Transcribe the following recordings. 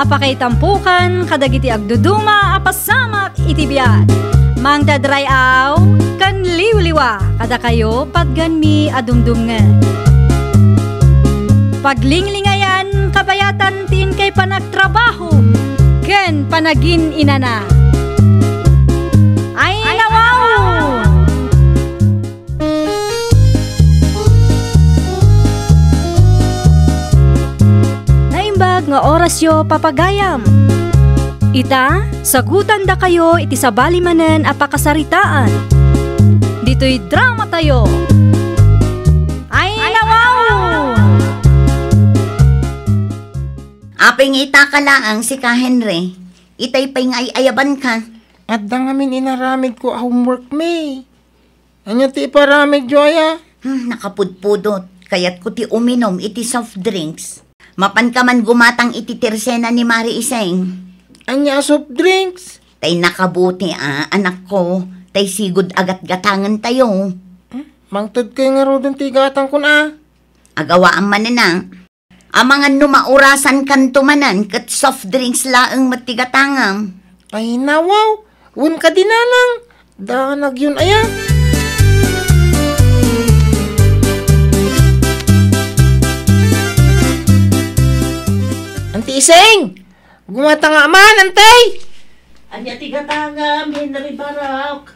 apakaitampukan kadagiti agduduma apasamak itibiyat. Mang dadrayaw kan liwliwa kada kayo patganmi adumdumngan. Paglinglingayan kabayatan tin kay panagtrabaho ken panagin inana. Ay nawaw! Naimbag nga oras yo papagayam. Ita, sagutan da kayo iti sabali manen apakasaritaan. Dito'y drama tayo. Ay nawaw! Apeng ita ka laang si Ka Henry. Itay pa'y nga ayaban ka. At da ngamin inaramid ko homework me. Anya ti iparamid joya? Nakapudpudot. Kaya't ko ti uminom iti soft drinks. Mapan ka man gumatang iti tersena ni Mari Iseng. Anya soft drinks? Tay nakabuti anak ko. Tay sigud agat gatangan tayo. Mangtad kayo nga ro dun tigatang ko na. Agawa ang manina. Amangan numaurasan kanto manan kat soft drinks laang matigatangam. Ay nawaw, wun ka dinanang. Danag yun aya. Anti Iseng! Gumata nga man, antay! Anya tigatangam, Henry Barak.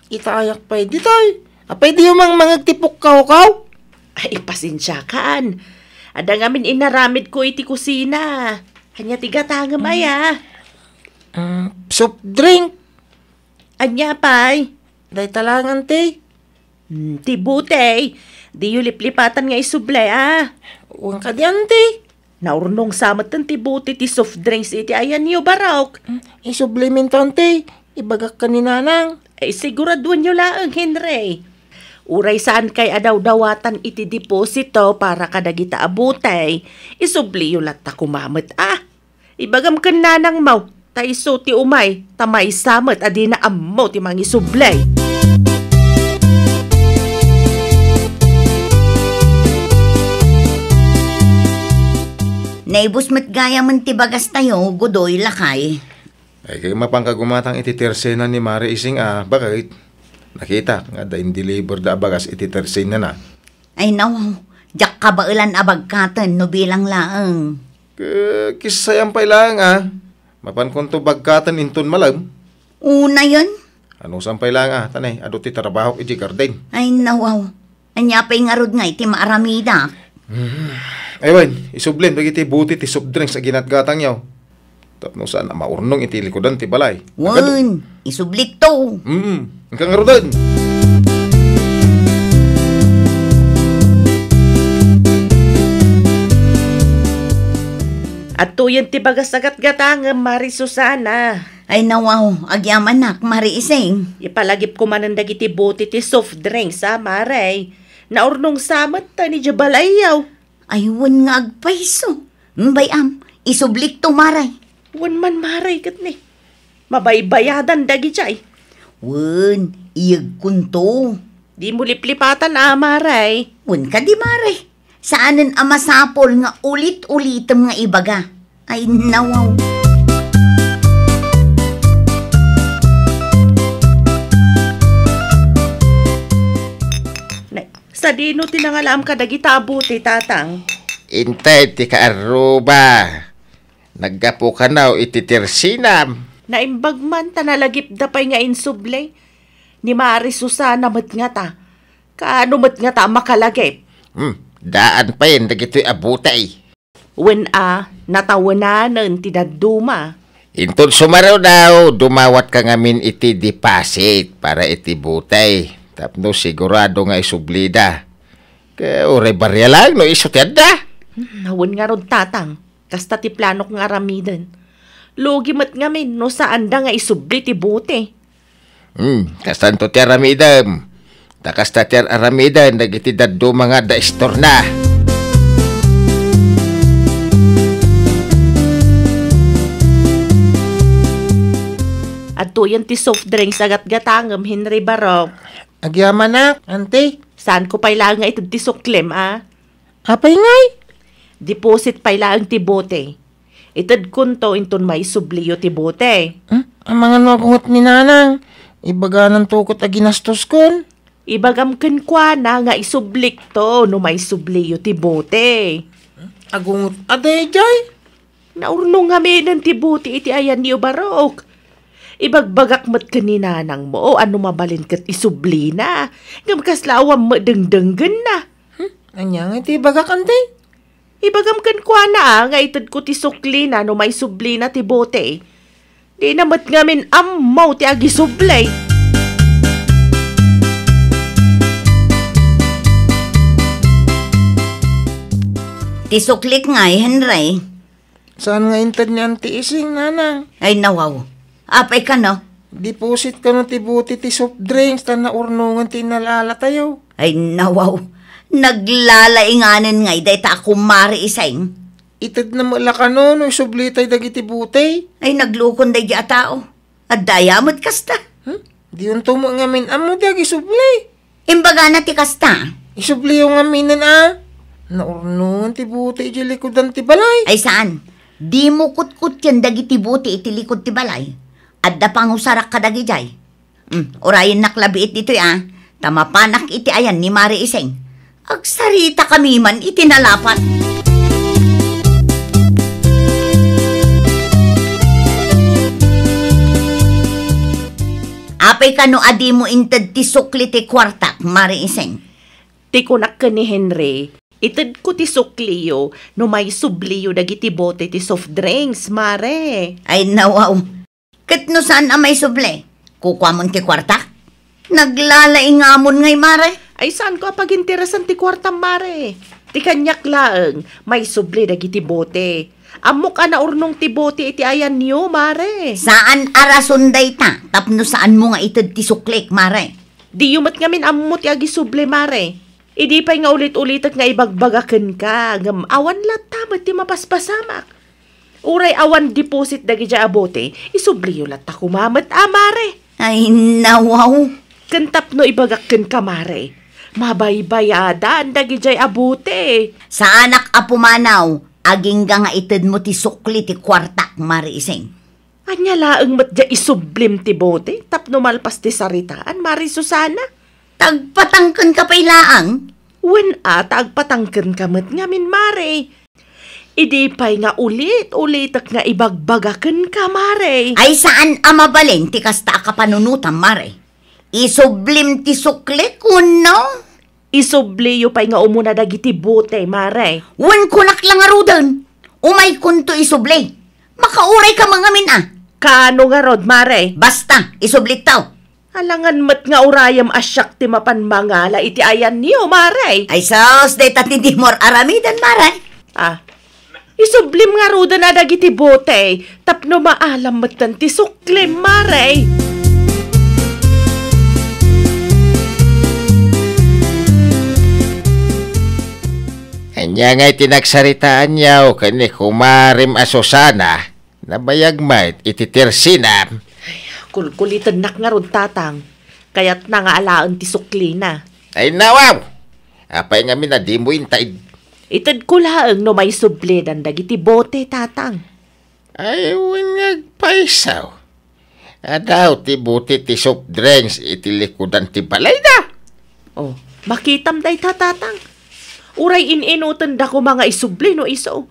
Itayak pa'y ditoy. Apay di yung mga tipok kaw-kaw? Ay, pasensya kaan. Ada ngamin inaramid ko iti kusina. Anya tigatangam aya. Soft drink. Anya pay. Day talangan, te. Tibutay. Di yu liplipatan nga isublay Huwag ka diyan, te. Naurnong samat ng tibuti ti soft drinks iti ayan niyo Barak. Isublimenton, te. Ibagak ka ni nanang. Ay siguraduan niyo laang, Henry. Uray saan kay adaw-dawatan iti deposito para kadagita abutay. Isubli yung lata kumamat Ibagam kan nanang mau. Ta iso ti umay. Tamay samat adi na ammo ti mga isublay. Naibus mat gaya man ti bagas tayo, gudoy lakay. Ay kay mapangkagumatang iti tersena ni Mari Ising bakit? Nakita nga da in-deliver da bagas iti tersena na. Ay nawaw, jak kabailan abagkatan no bilang laang. Kisayang pa'y lang Mapan kung to bagkatan inton malam. Una yun? Ano sampay lang tanay, ado ti trabaho iti garden. Ay nawaw, anya pa'y ngarod nga iti maaramida. Aywan, isublin, bagiti buti ti soft drinks sa ginatgatang yaw. Tapno saan na maurnong iti likodan ti balay. Wan, isublik to. Ang kangarodan. At tuyan ti bagas agat-gatang, Mari Susana. Ay nawaw, agyaman nak, Mari Iseng. Ipalagip ko man ang dagiti buti ti soft drinks, Maray. Naurnong samat ta ni Jabalayaw. Ay, wan nga agpaiso. Bayam, isublik to, Maray. Wan man, Maray, kat ni. Mabaybayadan dagi chay. Wan, iyag kunto. Di mo liplipatan, Maray. Wan ka di, Maray. Saanan amasapol nga ulit-ulitam nga ibaga. Ay, nawaw. Sa dino tinangalam ka dagita abuti, tatang. Intay ti kaaruba. Naggapo ka na iti tersinam. Naimbag man tanalagip dapay nga insublay. Ni Mari Susana mat nga ta. Kaano mat nga ta makalagip? Daan pa yun dagito'y abutay. When natawanan ti daduma. Intun sumaraw daw, dumawat ka ngamin iti deposit para iti butay. Tapno sigurado nga isublida. Kaya uray barya lang, no isutyan da. Nawan nga ron tatang, kasta ti plano nga aramidan. Logi mat nga min, no saan da nga isubli ti buti. Kastanto ti aramidam. Takasta ti aramidan, nagiti daddo mga da istorna. At tuyan ti soft drinks agat-gatangam, Henry Barak. Agyaman na, ante. Saan ko pala nga ito ti suklem, Apay ngay? Deposit pala ang ti bote. Itad kunto inton may subliyo ti bote. Ang mga nagungot ni nanang, ibaga ng tukot a ginastos kon. Ibagam ken kwa na nga isublik to no may subliyo ti bote. Agungot aday jay. Naurno nga ng ti bote iti ayan ni Barok. Ibagbagak mat kaninanang mo o ano mabalin kat isubli na. Ngam kaslawam mo dengdenggen na. Anya nga ti ibaga kante. Ibagam kan kwa na nga itad ko ti sukli na no may subli na ti bote. Di namat ngamin amaw ti agi sublay. Ti suklik nga Henry. Saan nga intad niyan ti ising nanang? Ay nawaw. Apay ka no? Deposit ka no ti buti ti soft drinks tan naurnungan ti nalala tayo. Ay nawaw. Naglalainganan nga iday ta ako mari iseng. Itad na mala ka no isublitay dagiti buti. Ay naglukon day di atao. At dayamot kasta. Di yun tumo nga min amo di agi subli. Imbaga na ti kasta. Isubli yung nga minan naurnungan ti buti iti likodan ti balay. Ay saan? Di mo kutkut yan dagiti buti iti likod ti balay. At da pangusarak ka dagi jay. Orayin naklabiit dito Tamapanak iti ayan ni Mari Iseng. Agsarita kami man iti nalapat. Apay ka no adi mo intad ti sukli ti kwartak, Mari Iseng. Tikunak ka ni Henry. Itad ko ti sukliyo no may subliyo dagiti bote ti soft drinks, mare. Ay nawaw. Kat no saan may suble? Kukwamon ti kwartak? Naglalaingamon ngay, Mare. Ay saan ko apagintirasan ti kwarta, mare? Ti kanyak laeng, may subli dagiti bote. Amok na urnong ti bote iti ayan niyo, mare. Saan arasunday ta? Tapno saan mo nga itad ti suklik, Mare? Di yumat ngamin ammo ti agi suble, mare. Idi pa'y nga ulit-ulitak nga ibagbagaken ka. Ngam awan latamat ti mapaspasamak. Uray awan deposit dagi dya abote, isubliyo lata kumamat, mare. Ay nawaw. Kantap no ibagaken ka, mare. Mabaybayadan dagi dya abote. Sa anak apumanaw, aging nga itad mo ti sukli ti kwartak, Mari Iseng. Anya laeng mat dya isublim ti bote, tapno malpas ti saritaan, Mari Susana. Tagpatangkan ka pa'y laang? Wen tagpatangken ka mat ngamin, mare. Idi pa'y nga ulit-ulitak nga ibagbagaken ka, mare. Ay saan amabalin ti kasta ka panunutan, Mare? Isublim ti sukli kuno? Isubliyo pa'y nga umuna dagiti bote, mare. Wan kunak lang arudan. Umay kunto isubli. Makauray ka mga min Kaano nga rod, mare? Basta, isublit tao. Alangan mat nga urayam asyak ti mapanmangala iti ayan niyo, mare. Ay sos, day tatindi mor aramidan, Mare. Isublim nga ruda na dagiti bote. Tapno maalam matan ti suklim, mare. Anya nga itinagsaritaan niya o kani kumarim Susana na bayagmait iti Tersina. Kulkulitan nak nga rod, tatang. Kaya't na nga alaan ti sukli na. Ay nawaw! Apay nga minadi mo intay. Itad ko laeng no may sublidan dagiti bote, tatang. Ay wingag paisaw. Adaw ti buti ti soft drinks iti likodan ti balay na. Oh, makitam day tatang. Uray in-inutan da ko mga isubli no iso.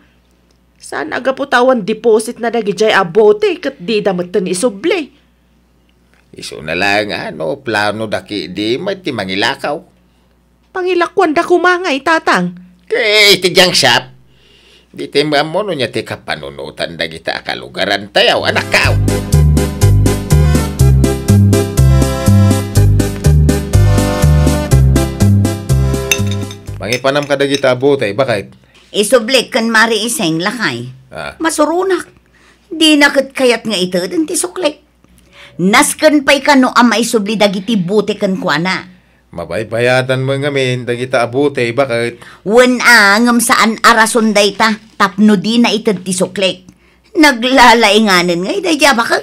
Saan agaputawan deposit na dagijay abote kat di damatan isubli. Iso na lang plano daki di may ti mangilakaw. Pangilakwan da kumangay, tatang. Kaya iti diyang shop. Di ti mamono niya ti kapanunutan dagita akalugaran tayaw anak kao. Mangipanam ka dagita abote, bakit? Isublik kan Mari Iseng lakay. Masurunak. Di nakit kayat nga ito din ti suklik. Nasken pa'y kano ama isubli dagiti buti kan kuana. Mabaybayadan mo ngamin dagita abote, bakit? Wen ngam saan arasunday ta, tapno di na itad ti suklik. Naglalainganan nga iday dya bakit?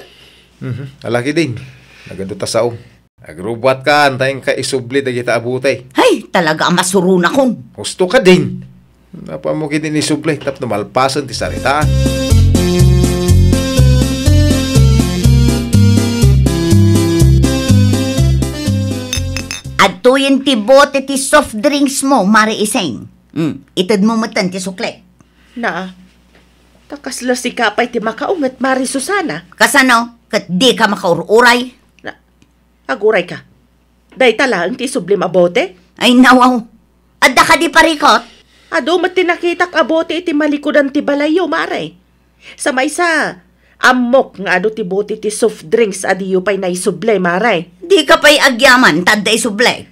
Alaki din. Nagaduta sao. Agrubat ka, antayin ka isubli dagita abote. Ay, talaga masurunak kong. Gusto ka din. Napamukit din isubli, tapno malpasan ti saritaan. At tuyin ti bote ti soft drinks mo, Mari Iseng. Itad mo matan ti sukle. Na, takasla si Kapay ti makaungat, Mari Susana. Kasano, kat di ka makaururay. Na, aguray ka. Day talang ti sublim abote? Ay nawaw, adda ka di parikot. Ado mat tinakitak abote iti malikudan ti balayo, Mare. Sa maysa, amok nga ado ti bote ti soft drinks adiyo pa'y naisuble, Mare. Di ka pa'y agyaman, tadda isuble.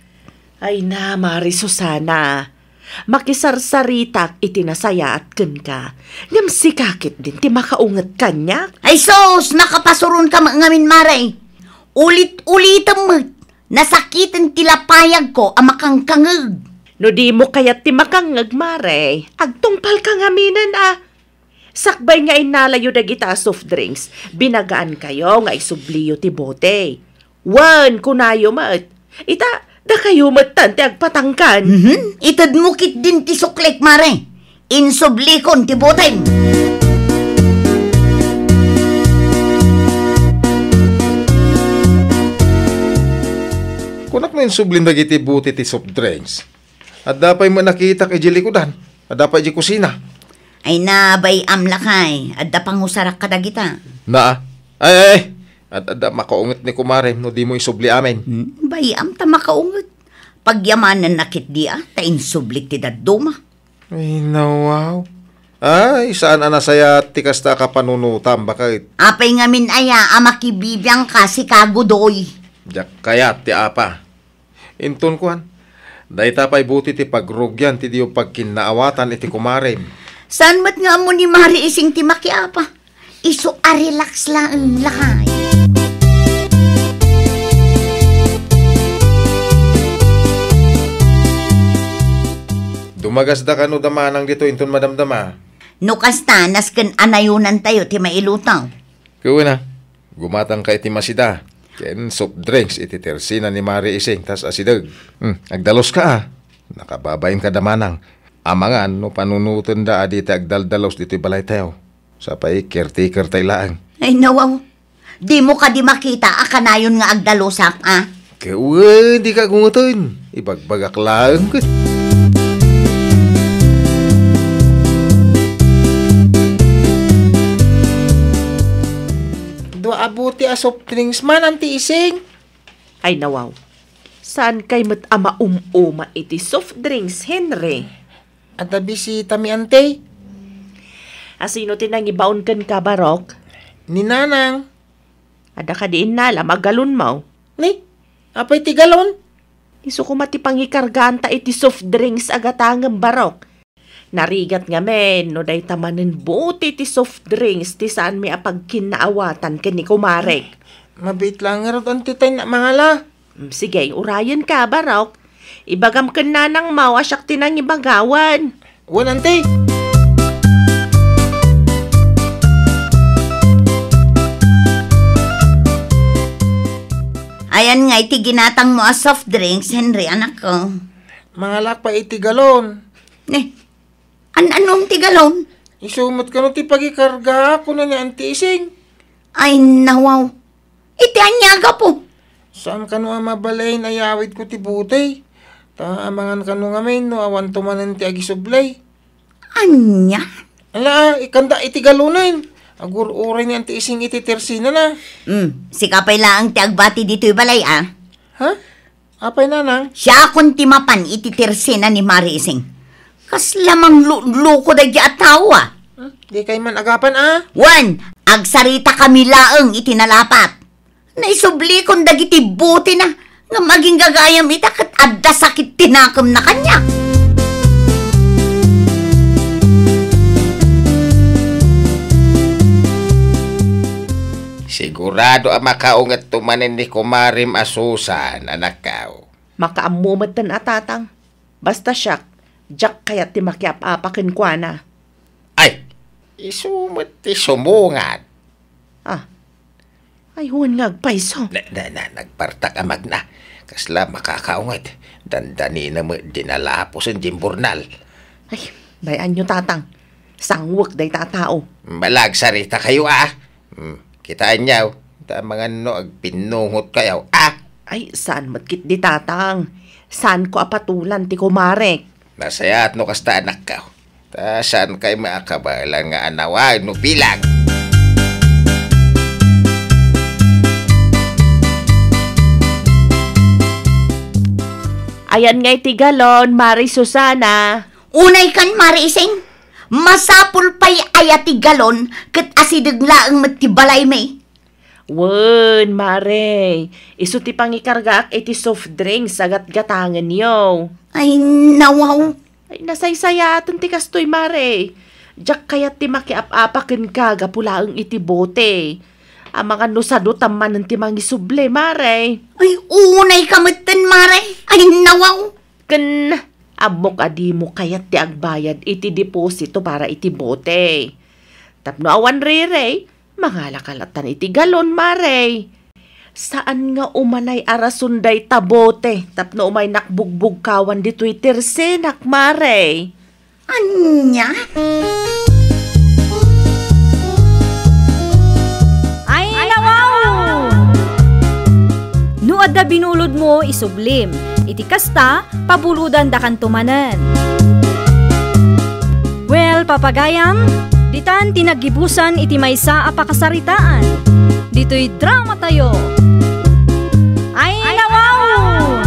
Ay na, Mari Susana. Makisarsaritak iti nasaya at ken ka. Ngam sikakit din ti makaungat kanya. Ay sos, makapasurun ka ngamin, Mare. Ulit-ulitan mo. Nasakitan tilapayag ko ang makangkangag. No di mo kayat ti makangag, Mare. Agtungpal ka ngaminan, Sakbay nga inalayo dagita soft drinks. Binagaan kayo nga isubliyo ti bote. Wan, kunayo mat. Ita, da kayo matan ti agpatangkan. Itadmukit din ti suklek, Mare. Insublikon ti boteng. Kunak na yung sublin dagiti buti ti soft drinks. At dapay mo nakita kay likudan. At dapay di kusina. Ay nabay amlakay. Adda pangusarak ka dagita. Na, ay. At makaungot ni kumare no di mo isubli amin. Bayam ta makaungot. Pagyamanan nakit di ta insublik ti dadduma. Ay, nawaw. Ay, saan anasaya tikas ta ka panunutam bakit? Apay ngamin aya amakibibiyang ka si kagudoy. Diyak kayat ti apa. Inton kuan. Dahi tapay buti ti pagrugyan ti diyo pagkinaawatan iti kumare. Saan mat nga mo ni Mari Ising ti makiapa? Iso relax lang ang lakay. Dumagas da ka no damanang dito inton madamdama. No kasta nasken anayunan tayo ti mailutaw. Kuwi na. Gumatang ka iti masida. Ken soft drinks iti tersina ni Mari Ising tas asidag. Agdalos ka Nakababayin ka damanang. Amangan no panunutan da adita agdaldalos dito balay tayo. Sapay caretaker tayo laang. Ay nawaw. Di mo ka di makita akanayon nga agdalosak, Kaya di ka gungutin. Ibagbagak lang. Dua abuti a soft drinks man, Auntie Ising. Ay nawaw. Saan kay mat ama uma iti soft drinks, Henry? At bisita mi, Ante. Asino tinang ibaon kan ka, Barok? Ni Nanang. Ada ka diin nala, magalon mo. Ni, apay ti galon? Iso ko mati pangikarganta iti soft drinks agatangang, Barok. Narigat nga men, no day tamanin buti ti soft drinks, ti saan may apagkinaawatan kani kumarek. Mabit lang nga rin, Ante, tayo na mangala. Sige, urayan ka, Barok. Ibagam ka na ng mawa, asyak tinang ibagawan. Wan, Ante. Ayan nga iti ginatang mo a soft drinks, Henry, anak ko. Mangalak pa iti galon. Anong tigalon? Isumot ka no ti pagikarga ako na ni Auntie Ising. Ay nawaw. Iti anyaga po. Saan ka no mabalay na yawid ko ti butay? Taamangan ka no ngamin no awan tumanan ti agisublay. Anya? Ala, ikanda iti galunan. Agur-uray ni Auntie Ising iti tersina na. Si kapay lang ti agbati dito'y balay, Ha? Apay nanang? Siya akong timapan iti tersina ni Mari Ising. Kas lamang luko da di atawa. Di kay man agapan, Wan, agsarita kami laeng iti nalapat. Naisubli kong dagiti buti na nga maging gagayam ita kat adda sakit tinakam na kanya. Sigurado ang makaungat tumanin ni Kumarim Asusan, anak kao. Makaamumatan atatang. Basta siyak, jak kayat ti makiap-apakin kwa na. Ay, isumot ti sumungat. Ay, huwan nga agpaiso. Nagpartak amag na. Kasla makakaungat. Dandani na mo dinalapos ang jimburnal. Ay, bayan nyo tatang. Sangwak day tatao. Malag sarita kayo, Kitaan niyaw. Mga no, agpinungot kayo, Ay, saan matkit di tatang? Saan ko apatulan ti kumarek? Nasaya at no kasta anak ka. Ta saan kay maakabalan nga anawa no bilang. Ayan ngay ti galon, Mari Susana. Unay kan, Mari Iseng. Masapul pa'y ayati galon kat asidag laang matibalay may. Wen, Mare. Isu ti pangikargaak iti soft drinks agat gatangan yo. Ay, nawaw. Ay, nasaysayatan ti kastoy, Mare. Diyak kayat ti makiap-apakin ka gapulaang iti bote. Ang mga nusado taman ti mangisuble, Mare. Ay, unay kamutan, Mare. Ay, nawaw. Ken, abok adi mo kayat ti agbayad iti deposito para iti bote. Tapno awan rere, mangalakalatan iti galon, Mare. Saan nga umanay arasunday tabote, tapno umay nakbugbog kawan di Twitter sinak, Mare. Anya? Ay, nawaw! No adda binulod mo isublim, iti kasta, pabuludan da kan tumanen. Well, papagayam, ditan tinagibusan iti maysa a pakasaritaan. Dito'y drama tayo. Ay, nawaw!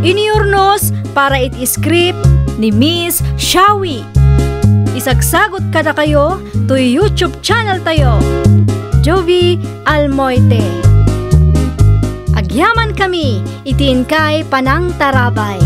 Iniurnos para iti script ni Miss Shawi. Isagsagot kada kayo to YouTube channel tayo, Jovi Almoite. Agyaman kami, itiin kay Panang Tarabay.